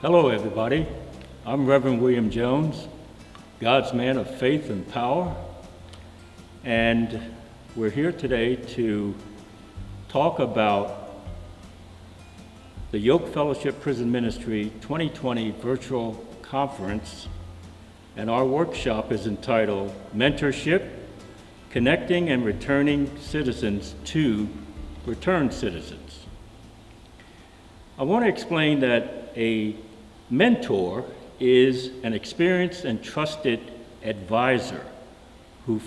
Hello, everybody. I'm Reverend William Jones, God's man of faith and power, and we're here today to talk about the Yoke Fellowship Prison Ministry 2020 Virtual Conference, and our workshop is entitled Mentorship, Connecting and Returning Citizens to Returned Citizens. I want to explain that a mentor is an experienced and trusted advisor who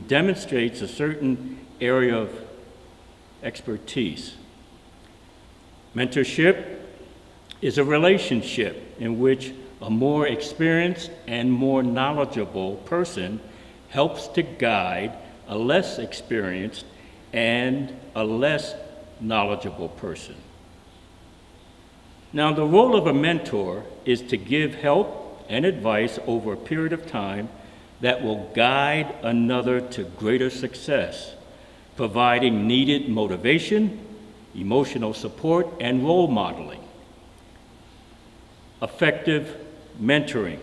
demonstrates a certain area of expertise. Mentorship is a relationship in which a more experienced and more knowledgeable person helps to guide a less experienced and a less knowledgeable person. Now, the role of a mentor is to give help and advice over a period of time that will guide another to greater success, providing needed motivation, emotional support, and role modeling. Effective mentoring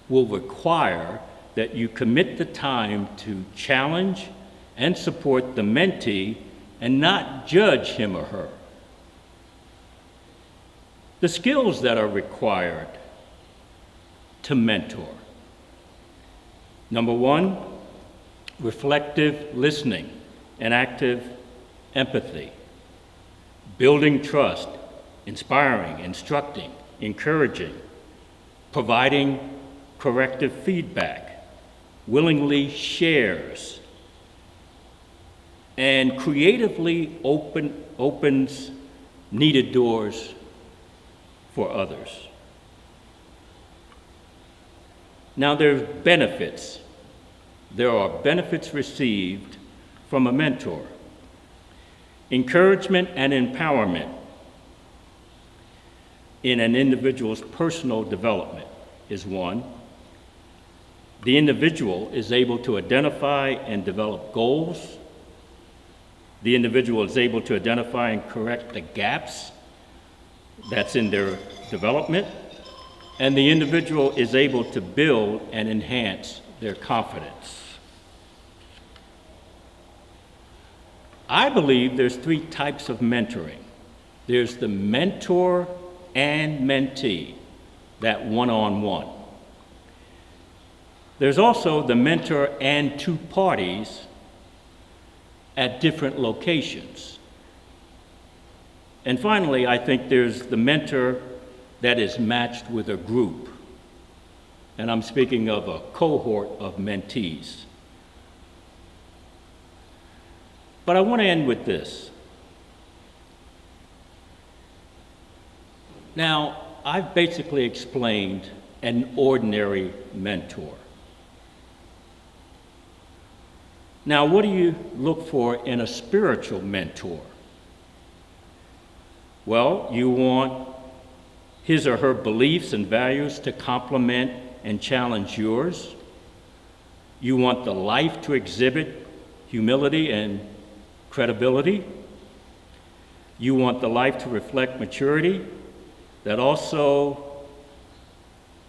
will require that you commit the time to challenge and support the mentee and not judge him or her. The skills that are required to mentor. Number one, reflective listening and active empathy. Building trust, inspiring, instructing, encouraging, providing corrective feedback, willingly shares, and creatively opens needed doors for others. Now there's benefits. There are benefits received from a mentor. Encouragement and empowerment in an individual's personal development is one. The individual is able to identify and develop goals. The individual is able to identify and correct the gaps that's in their development, and the individual is able to build and enhance their confidence. I believe there's three types of mentoring. There's the mentor and mentee, that one-on-one. There's also the mentor and two parties at different locations. And finally, I think there's the mentor that is matched with a group. And I'm speaking of a cohort of mentees. But I want to end with this. Now, I've basically explained an ordinary mentor. Now, what do you look for in a spiritual mentor? Well, you want his or her beliefs and values to complement and challenge yours. You want the life to exhibit humility and credibility. You want the life to reflect maturity that also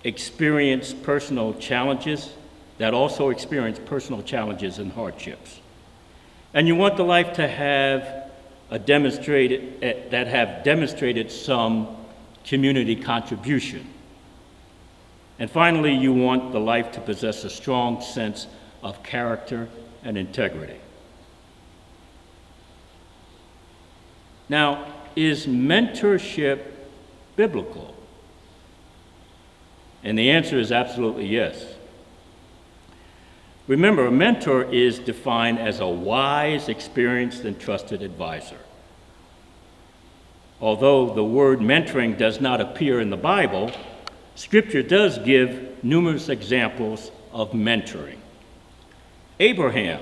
experience personal challenges and hardships. And you want the life to have demonstrated some community contribution. And finally, you want the life to possess a strong sense of character and integrity. Now, is mentorship biblical? And the answer is absolutely yes. Remember, a mentor is defined as a wise, experienced, and trusted advisor. Although the word mentoring does not appear in the Bible, Scripture does give numerous examples of mentoring. Abraham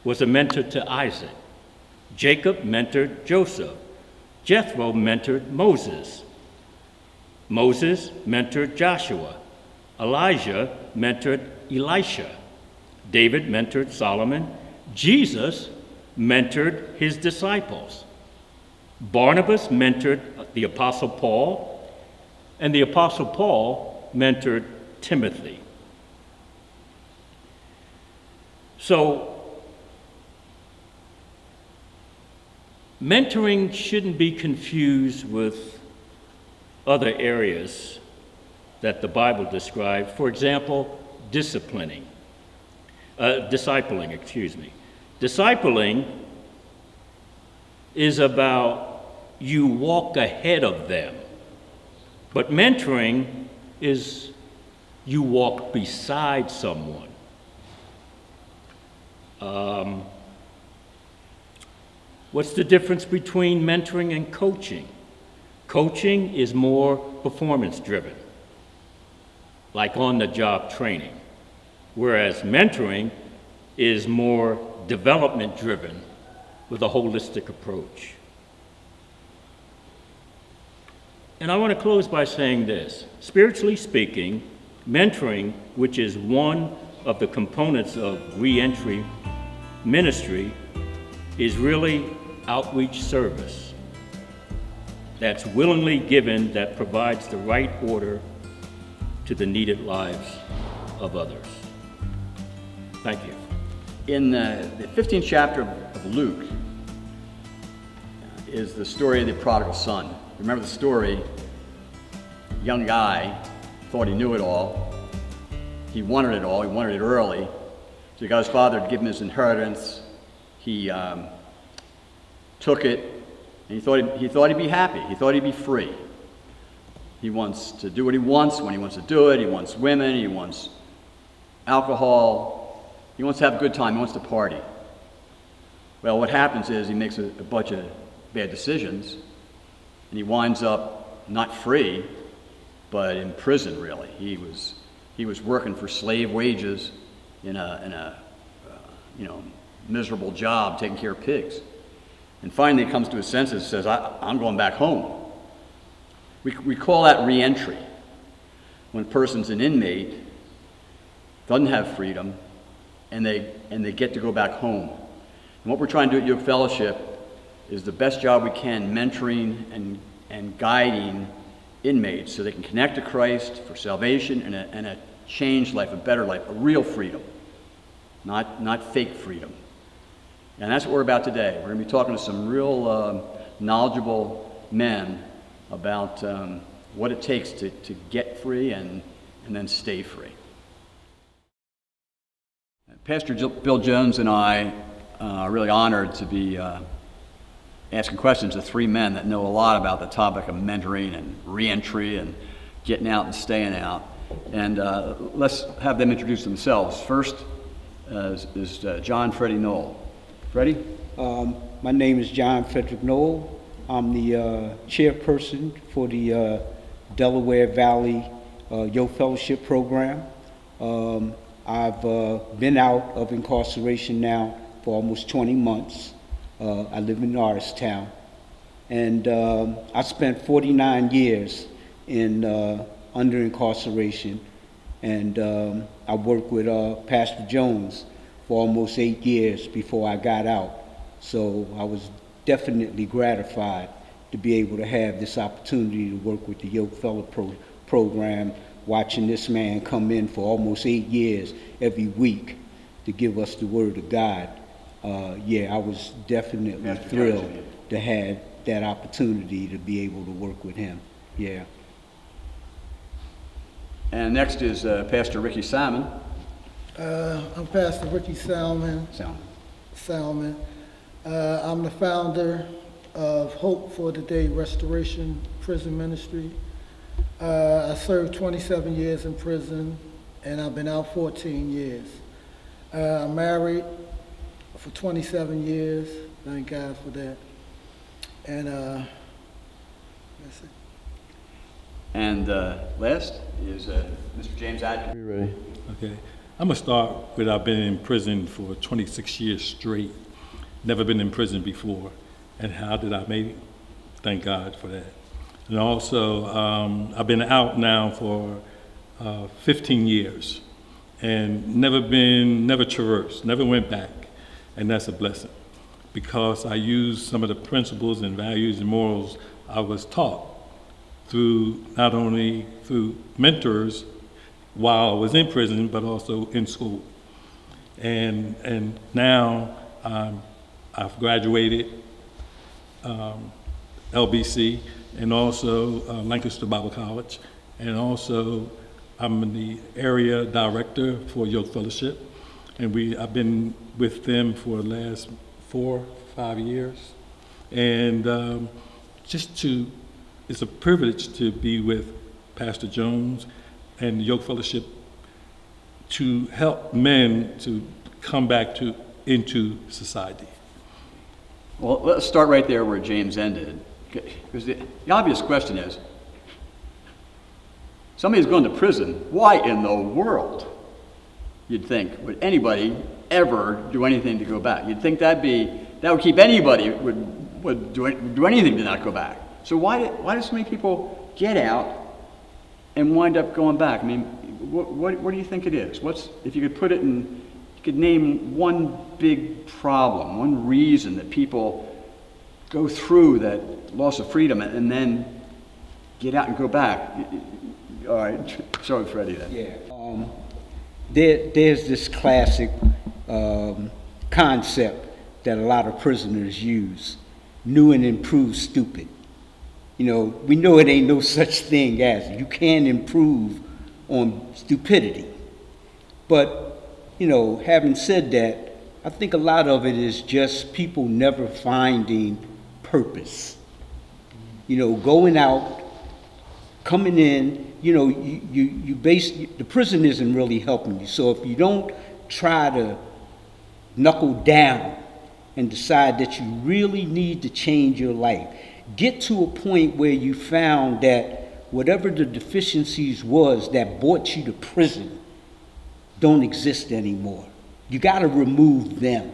was a mentor to Isaac. Jacob mentored Joseph. Jethro mentored Moses. Moses mentored Joshua. Elijah mentored Elisha. David mentored Solomon. Jesus mentored his disciples. Barnabas mentored the Apostle Paul. And the Apostle Paul mentored Timothy. So, mentoring shouldn't be confused with other areas that the Bible describes. For example, disciplining. Discipling. Discipling is about you walk ahead of them. But mentoring is you walk beside someone. What's the difference between mentoring and coaching? Coaching is more performance-driven, like on-the-job training, whereas mentoring is more development-driven with a holistic approach. And I want to close by saying this. Spiritually speaking, mentoring, which is one of the components of reentry ministry, is really outreach service that's willingly given, that provides the right order to the needed lives of others. Thank you. In the 15th chapter of Luke is the story of the prodigal son. Remember the story? Young guy thought he knew it all. He wanted it all. He wanted it early. So he got his father to give him his inheritance. He took it, and he thought he'd be happy. He thought he'd be free. He wants to do what he wants when he wants to do it. He wants women. He wants alcohol. He wants to have a good time. He wants to party. Well, what happens is he makes a bunch of bad decisions, and he winds up not free, but in prison. Really, he was working for slave wages in a miserable job, taking care of pigs. And finally, he comes to his senses and says, "I'm going back home." We call that reentry. When a person's an inmate, doesn't have freedom, and they get to go back home. And what we're trying to do at Yoke Fellowship is the best job we can, mentoring and guiding inmates so they can connect to Christ for salvation and a changed life, a better life, a real freedom, not fake freedom. And that's what we're about today. We're going to be talking to some real knowledgeable men about what it takes to get free and then stay free. Pastor Bill Jones and I are really honored to be asking questions of three men that know a lot about the topic of mentoring and reentry and getting out and staying out. And let's have them introduce themselves. First is John Freddie Knoll. Freddie? My name is John Frederick Knoll. I'm the chairperson for the Delaware Valley Yoke Fellowship Program. I've been out of incarceration now for almost 20 months. I live in Norristown. And I spent 49 years under incarceration. And I worked with Pastor Jones for almost 8 years before I got out. So I was definitely gratified to be able to have this opportunity to work with the Yoke Fellow program, watching this man come in for almost 8 years every week to give us the Word of God. I was definitely thrilled to have that opportunity to be able to work with him. Yeah. And next is Pastor Ricky Salmon. I'm Pastor Ricky Salmon. I'm the founder of Hope for the Day Restoration Prison Ministry. I served 27 years in prison, and I've been out 14 years. I'm married for 27 years. Thank God for that. And that's it. And last is Mr. James Adkins. You ready? Okay. I'm going to start with I've been in prison for 26 years straight. Never been in prison before. And how did I make it? Thank God for that. And also, I've been out now for 15 years and never traversed, never went back. And that's a blessing because I used some of the principles and values and morals I was taught through not only through mentors while I was in prison, but also in school. And now I've graduated LBC and also Lancaster Bible College, and also I'm the area director for Yoke Fellowship, and I've been with them for the last 4-5 years, and it's a privilege to be with Pastor Jones and the Yoke Fellowship to help men to come back into society. Well, let's start right there where James ended. Because the obvious question is, somebody who's going to prison, why in the world, you'd think, would anybody ever do anything to go back? You'd think that would keep anybody would do anything to not go back. So why do so many people get out and wind up going back? I mean, what do you think it is? If you could put it in, you could name one big problem, one reason that people go through that loss of freedom and then get out and go back. All right, sorry, Freddie. Then. Yeah. There's this classic concept that a lot of prisoners use: new and improved stupid. You know, we know it ain't no such thing as you can improve on stupidity. But, you know, having said that, I think a lot of it is just people never finding purpose. You know, going out, coming in, you know, the prison isn't really helping you. So if you don't try to knuckle down and decide that you really need to change your life, get to a point where you found that whatever the deficiencies was that brought you to prison don't exist anymore. You got to remove them,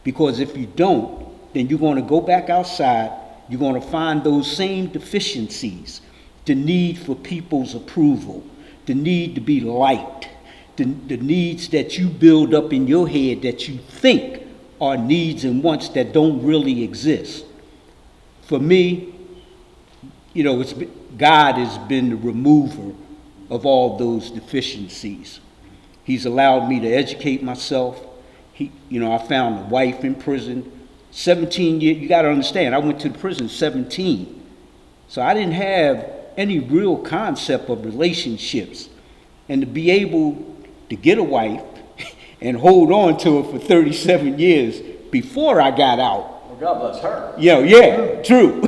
because if you don't, then you're going to go back outside, you're going to find those same deficiencies, the need for people's approval, the need to be liked, the needs that you build up in your head that you think are needs and wants that don't really exist. For me, you know, God has been the remover of all those deficiencies. He's allowed me to educate myself. I found a wife in prison, 17 years. You got to understand, I went to the prison 17. So I didn't have any real concept of relationships. And to be able to get a wife and hold on to her for 37 years before I got out. Well, God bless her. Yeah, true.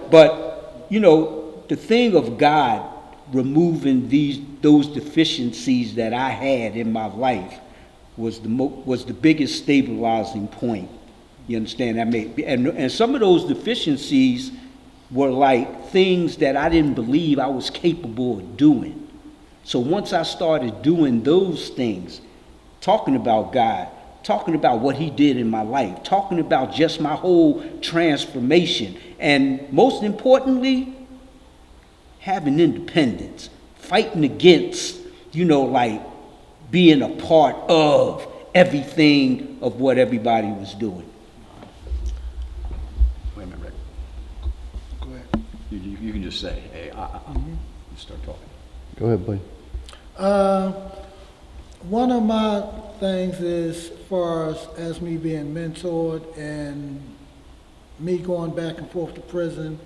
But the thing of God removing those deficiencies that I had in my life was the biggest stabilizing point. You understand? And some of those deficiencies were like things that I didn't believe I was capable of doing. So once I started doing those things, talking about God, talking about what he did in my life, talking about just my whole transformation, and most importantly, having independence, fighting against, being a part of everything of what everybody was doing. Wait a minute, Rick. Go ahead. You can just say, hey, start talking. Go ahead, buddy. One of my things is, as far as me being mentored and me going back and forth to prison,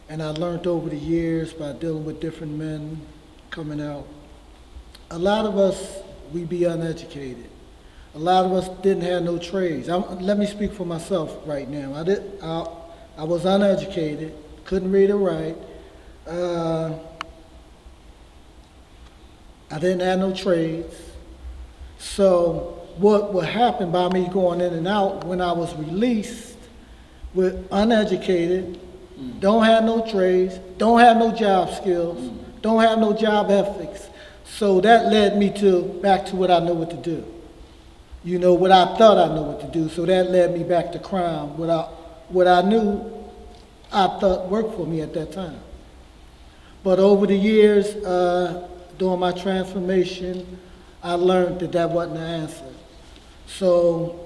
and I learned over the years by dealing with different men coming out, a lot of us, we be uneducated. A lot of us didn't have no trades. Let me speak for myself right now. I was uneducated, couldn't read or write. I didn't have no trades. So what happened by me going in and out when I was released with uneducated, don't have no trades, don't have no job skills, don't have no job ethics. So that led me back to what I know what to do. What I thought I knew what to do. So that led me back to crime. What I knew, I thought worked for me at that time. But over the years, during my transformation, I learned that wasn't the answer. So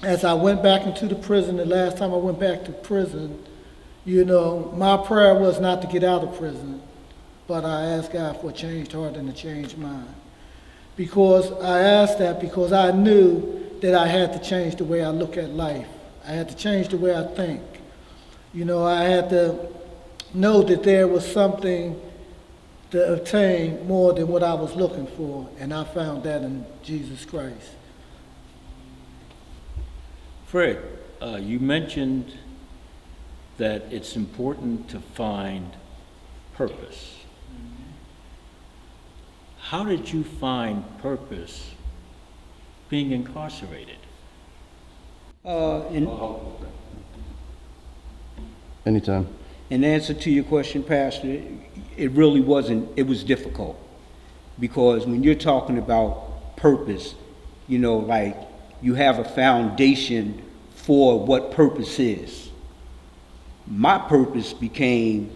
as I went back into the prison, the last time I went back to prison, You know, my prayer was not to get out of prison, but I asked God for a changed heart and a changed mind. Because I asked that because I knew that I had to change the way I look at life. I had to change the way I think. You know, I had to know that there was something to obtain more than what I was looking for, and I found that in Jesus Christ. Fred, you mentioned that it's important to find purpose. How did you find purpose being incarcerated? In Anytime. in answer to your question, Pastor, it really wasn't, it was difficult. Because when you're talking about purpose, you know, like you have a foundation for what purpose is. My purpose became,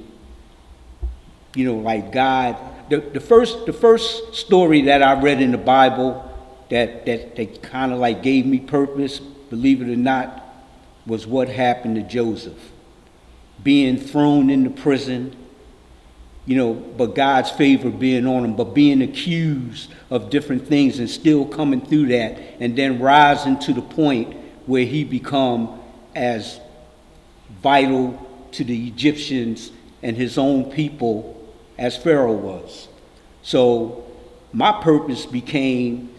you know, like God, the first story that I read in the Bible that kind of like gave me purpose, believe it or not, was what happened to Joseph. Being thrown into prison, you know, but God's favor being on him, but being accused of different things and still coming through that, and then rising to the point where he become as vital to the Egyptians and his own people as Pharaoh was. So my purpose became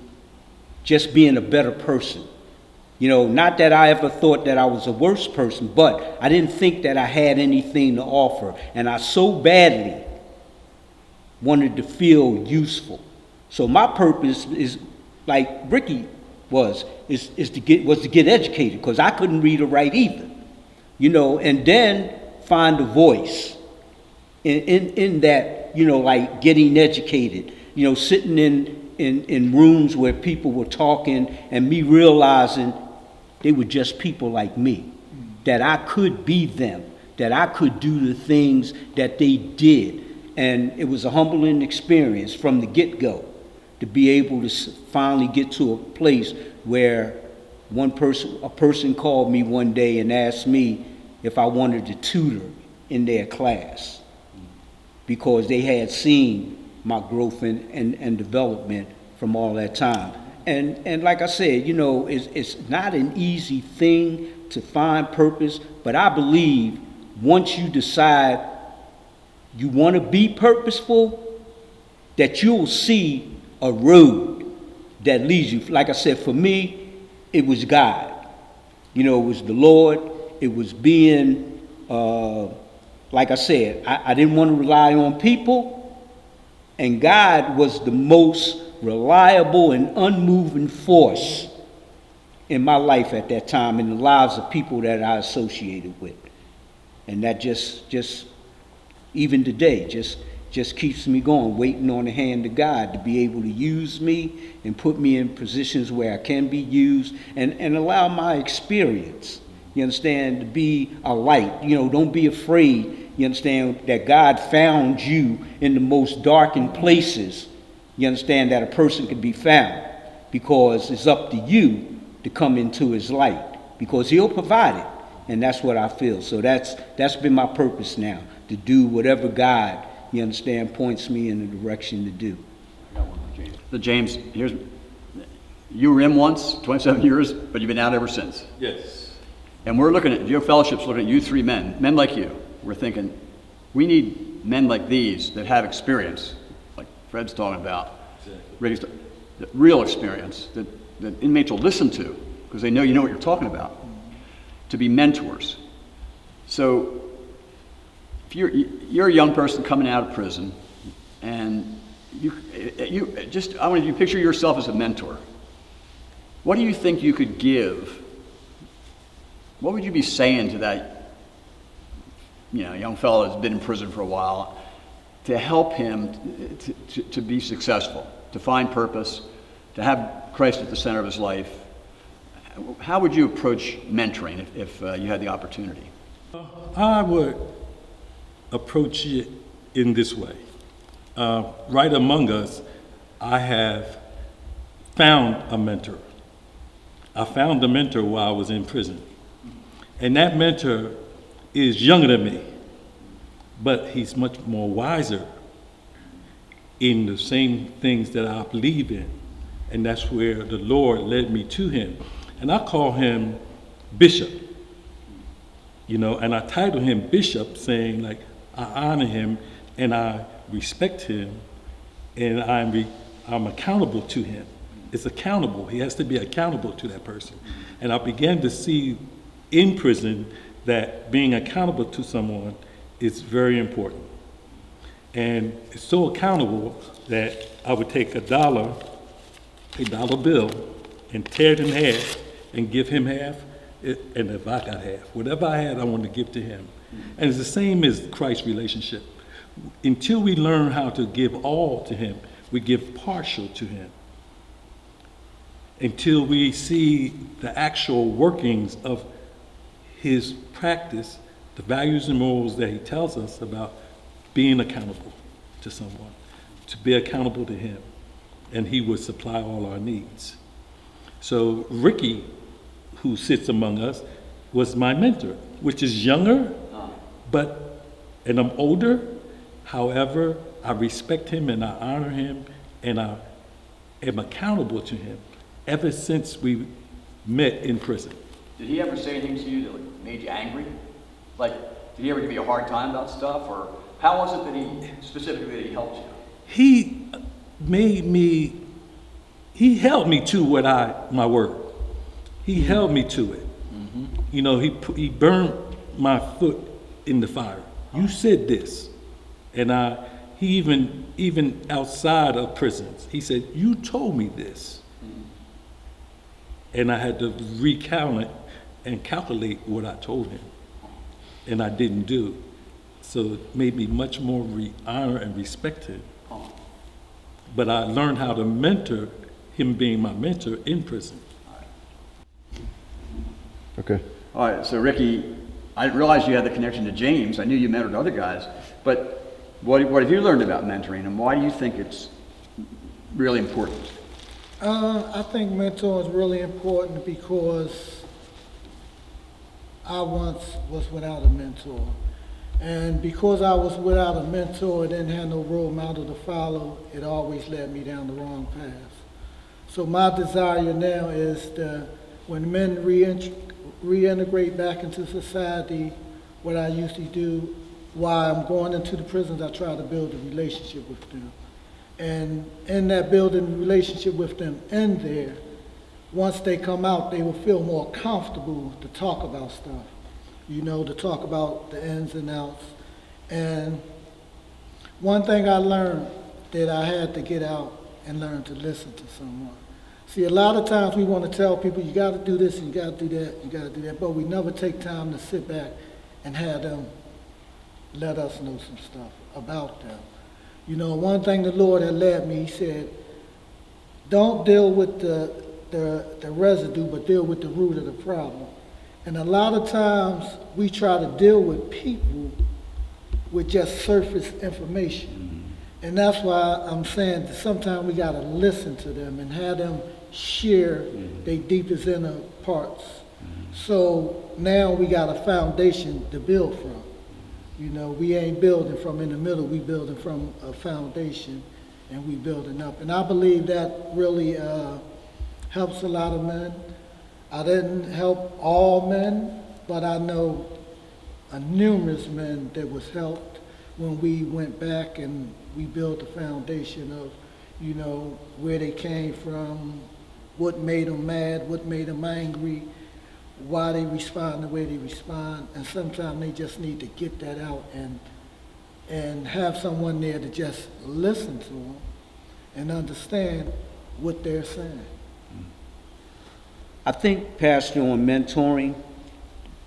just being a better person. You know, not that I ever thought that I was a worse person, but I didn't think that I had anything to offer. And I so badly wanted to feel useful. So my purpose is, like Ricky was to get educated, because I couldn't read or write either. You know, and then find a voice in that, you know, like getting educated, you know, sitting in rooms where people were talking and me realizing they were just people like me, that I could be them, that I could do the things that they did. And it was a humbling experience from the get-go to be able to finally get to a place where a person called me one day and asked me if I wanted to tutor in their class, because they had seen my growth and development from all that time. And like I said, you know, it's not an easy thing to find purpose, but I believe once you decide you want to be purposeful, that you'll see a road that leads you. Like I said, for me, it was God. You know, it was the Lord. It was being, like I said, I didn't want to rely on people, and God was the most reliable and unmoving force in my life at that time, in the lives of people that I associated with. And that just even today, just keeps me going, waiting on the hand of God to be able to use me and put me in positions where I can be used, and allow my experience, you understand, to be a light. You know, don't be afraid, you understand, that God found you in the most darkened places, you understand, that a person can be found, because it's up to you to come into his light, because he'll provide it. And that's what I feel. So that's been my purpose now, to do whatever God, you understand, points me in the direction to do. So James, you were in once, 27 years, but you've been out ever since. Yes. And we're looking at, your fellowship's looking at you three men like you. We're thinking, we need men like these that have experience, like Fred's talking about, Ricky's, real experience that inmates will listen to, because they know you know what you're talking about, to be mentors. So if you're a young person coming out of prison, and I want you to picture yourself as a mentor. What do you think you could give? What would you be saying to that, young fellow that's been in prison for a while, to help him to be successful, to find purpose, to have Christ at the center of his life? How would you approach mentoring if you had the opportunity? I would approach it in this way. Right among us, I have found a mentor. I found a mentor while I was in prison. And that mentor is younger than me, but he's much more wiser in the same things that I believe in. And that's where the Lord led me to him. And I call him Bishop, and I title him Bishop, saying like, I honor him and I respect him and I'm accountable to him. It's accountable. He has to be accountable to that person. And I began to see in prison that being accountable to someone is very important. And it's so accountable that I would take a dollar bill, and tear it in half and give him half, and if I got half, whatever I had, I wanted to give to him. And it's the same as Christ's relationship. Until we learn how to give all to him, we give partial to him. Until we see the actual workings of his practice, the values and morals that he tells us about being accountable to someone, to be accountable to him, and he would supply all our needs. So Ricky, who sits among us, was my mentor, which is younger, and I'm older. However, I respect him and I honor him and I am accountable to him ever since we met in prison. Did he ever say anything to you that made you angry? Like, did he ever give you a hard time about stuff? Or how was it that he helped you? He held me to my word. He held me to it. He burned my foot in the fire. You said this. And he even outside of prisons, he said, you told me this. And I had to recount it and calculate what I told him. And I didn't do. So it made me much more honor and respect him. But I learned how to mentor him, being my mentor in prison. Okay. All right, so Ricky, I realized you had the connection to James. I knew you mentored other guys, but what have you learned about mentoring, and why do you think it's really important? I think mentoring is really important because I once was without a mentor. And because I was without a mentor, didn't have no role model to follow, it always led me down the wrong path. So my desire now is that when men reintegrate back into society, what I usually do while I'm going into the prisons, I try to build a relationship with them. And in that building a relationship with them in there, once they come out, they will feel more comfortable to talk about stuff, to talk about the ins and outs. And one thing I learned that I had to get out and learn to listen to someone. See, a lot of times we want to tell people, you got to do this, and you got to do that, you got to do that, but we never take time to sit back and have them let us know some stuff about them. One thing the Lord had led me, he said, don't deal with the residue, but deal with the root of the problem. And a lot of times we try to deal with people with just surface information. And that's why I'm saying that sometimes we got to listen to them and have them share their deepest inner parts. So now we got a foundation to build from. We ain't building from in the middle, we building from a foundation, and we building up. And I believe that really helps a lot of men. I didn't help all men, but I know numerous men that was helped when we went back and we built a foundation of, where they came from, what made them mad, what made them angry, why they respond the way they respond. And sometimes they just need to get that out and have someone there to just listen to them and understand what they're saying. I think, Pastor, on mentoring,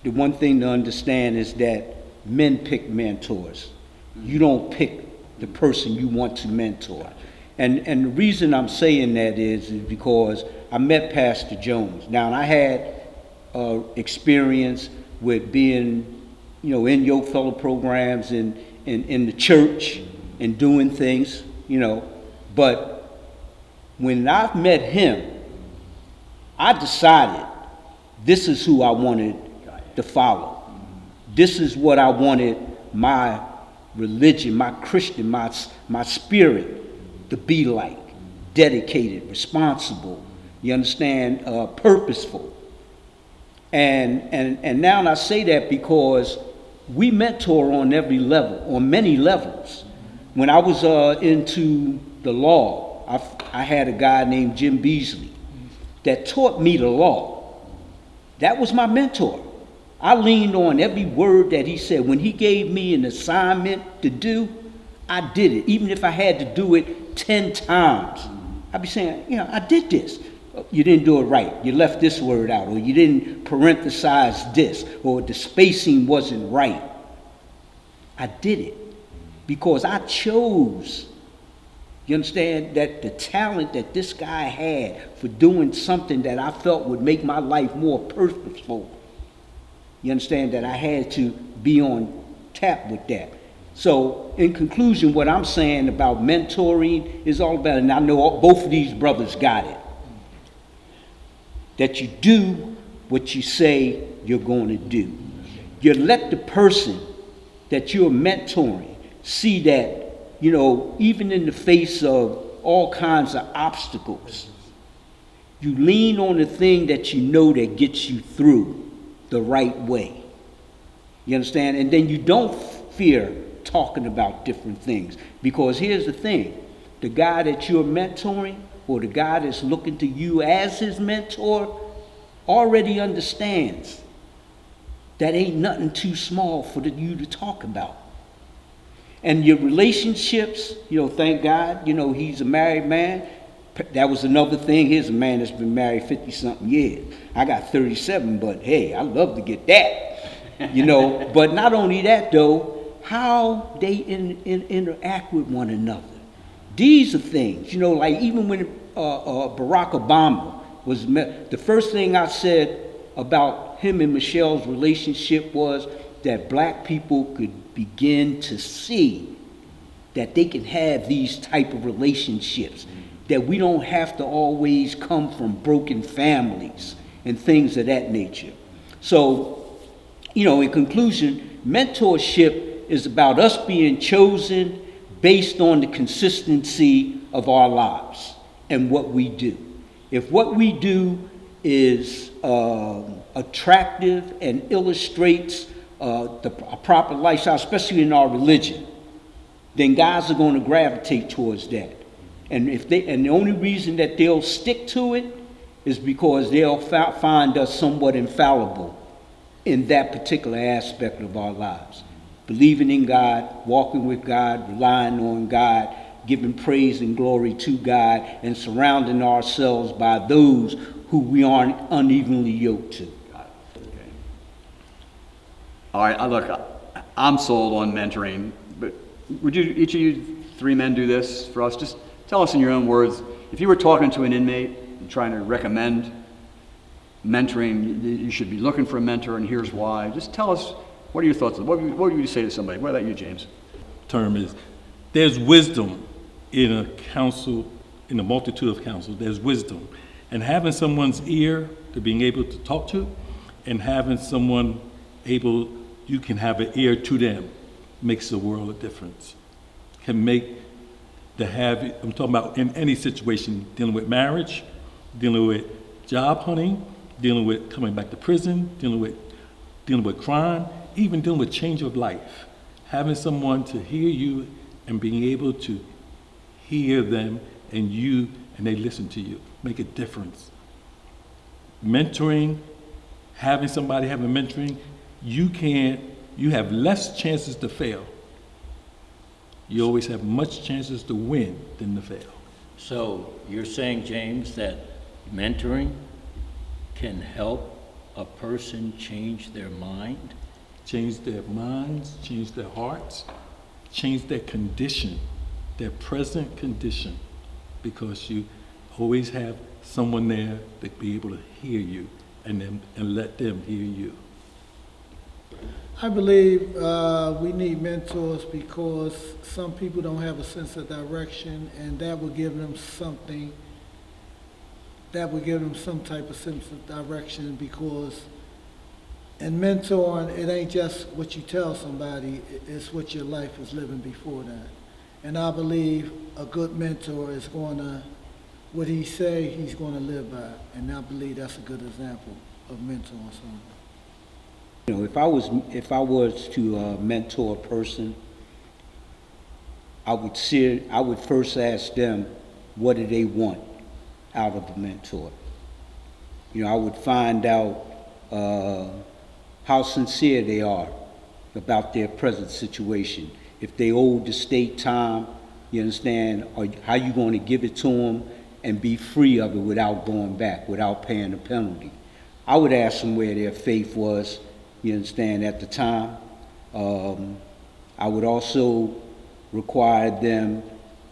the one thing to understand is that men pick mentors. You don't pick the person you want to mentor. And the reason I'm saying that is because I met Pastor Jones. Now, I had experience with being, in your fellow programs and in the church and doing things, But when I met him, I decided this is who I wanted to follow. This is what I wanted my religion, my Christian, my spirit to be like. Dedicated, responsible, you understand, purposeful. And now I say that because we mentor on every level, on many levels. When I was into the law, I had a guy named Jim Beasley that taught me the law. That was my mentor. I leaned on every word that he said. When he gave me an assignment to do, I did it. Even if I had to do it 10 times, I'd be saying, I did this. You didn't do it right. You left this word out, or you didn't parenthesize this, or the spacing wasn't right. I did it because I chose, you understand, that the talent that this guy had for doing something that I felt would make my life more purposeful. You understand that I had to be on tap with that. So in conclusion, what I'm saying about mentoring is all about, and I know both of these brothers got it, that you do what you say you're going to do. You let the person that you're mentoring see that, even in the face of all kinds of obstacles, you lean on the thing that you know that gets you through the right way. You understand? And then you don't fear talking about different things. Because here's the thing, the guy that you're mentoring, or the guy that's looking to you as his mentor, already understands that ain't nothing too small for you to talk about. And your relationships, thank God, he's a married man. That was another thing. Here's a man that's been married 50-something years. I got 37, but hey, I love to get that. But not only that, though, how they interact with one another. These are things, like even when Barack Obama was met, the first thing I said about him and Michelle's relationship was that black people could begin to see that they can have these type of relationships, that we don't have to always come from broken families and things of that nature. So, in conclusion, mentorship is about us being chosen based on the consistency of our lives and what we do. If what we do is attractive and illustrates a proper lifestyle, especially in our religion, then guys are going to gravitate towards that. And the only reason that they'll stick to it is because they'll find us somewhat infallible in that particular aspect of our lives. Believing in God, walking with God, relying on God, giving praise and glory to God, and surrounding ourselves by those who we aren't unevenly yoked to. Okay. All right, look, I'm sold on mentoring, but would each of you three men do this for us? Just tell us in your own words, if you were talking to an inmate and trying to recommend mentoring, you should be looking for a mentor, and here's why. Just tell us, what are your thoughts? What would you say to somebody? What about you, James? Term is, there's wisdom in a counsel, in a multitude of counsels. There's wisdom. And having someone's ear to being able to talk to, and having someone able, you can have an ear to them, makes a world of difference. Can make I'm talking about in any situation, dealing with marriage, dealing with job hunting, dealing with coming back to prison, dealing with crime, even dealing with change of life. Having someone to hear you and being able to hear them and they listen to you, make a difference. Mentoring, having somebody having mentoring, you have less chances to fail. You always have much chances to win than to fail. So you're saying, James, that mentoring can help a person change their mind? Change their minds, change their hearts, change their condition, their present condition, because you always have someone there to be able to hear you and let them hear you. I believe we need mentors because some people don't have a sense of direction, and that will give them something, that will give them some type of sense of direction, because And mentoring, it ain't just what you tell somebody, it's what your life was living before that. And I believe a good mentor is gonna, what he say, he's gonna live by. And I believe that's a good example of mentoring someone. You know, if I was to mentor a person, I would first ask them, what do they want out of a mentor? You know, I would find out how sincere they are about their present situation. If they owe the state time, you understand, or how you going to give it to them and be free of it without going back, without paying a penalty. I would ask them where their faith was, you understand, at the time. I would also require them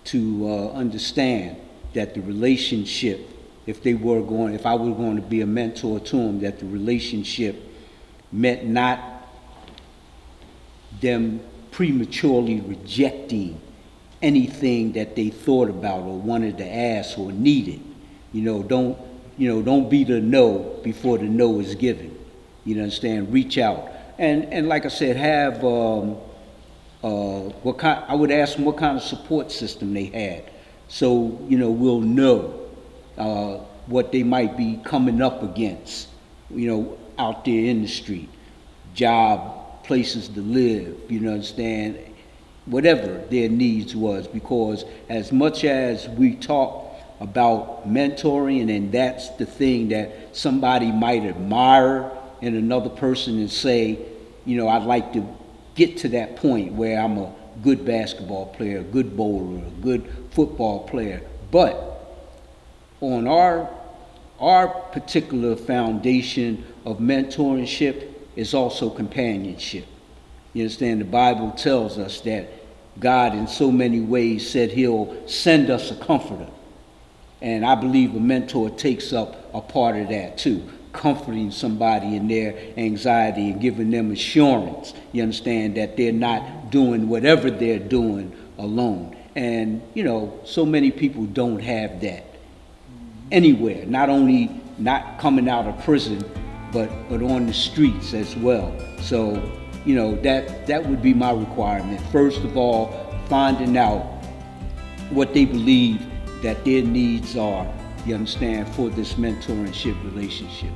to understand that the relationship, if I were going to be a mentor to them, that the relationship meant not them prematurely rejecting anything that they thought about or wanted to ask or needed. Don't be the no before the no is given. You understand? Reach out. And like I said, have I would ask them what kind of support system they had. So, we'll know what they might be coming up against, out there in the street. Job, places to live, understand, whatever their needs was. Because as much as we talk about mentoring, and that's the thing that somebody might admire in another person and say, I'd like to get to that point where I'm a good basketball player, a good bowler, a good football player. But on our particular foundation of mentorship is also companionship. You understand? The Bible tells us that God in so many ways said he'll send us a comforter. And I believe a mentor takes up a part of that too, comforting somebody in their anxiety and giving them assurance, you understand, that they're not doing whatever they're doing alone. And, so many people don't have that anywhere, not only not coming out of prison, but on the streets as well. So, that would be my requirement. First of all, finding out what they believe that their needs are, you understand, for this mentorship relationship.